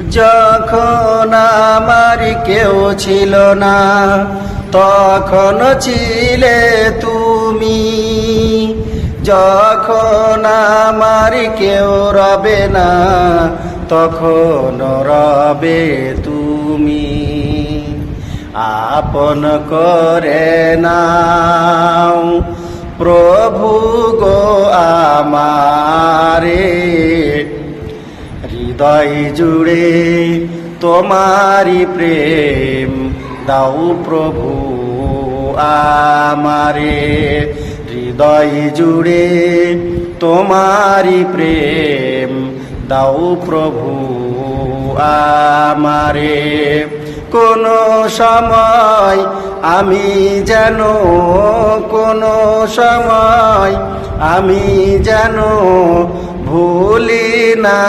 যখন আমার কেউ ছিল না তখন ছিলে তুমি, যখন আমার কেউ রবে না তখন রবে তুমি। আপন করে নাও প্রভু গো আমারে, হৃদয় জুড়ে তোমারি প্রেম দাও প্রভু আমারে, হৃদয় জুড়ে তোমারি প্রেম দাও প্রভু আমারে। কোন সময় আমি যেন, কোন সময় আমি যেন ভুলি না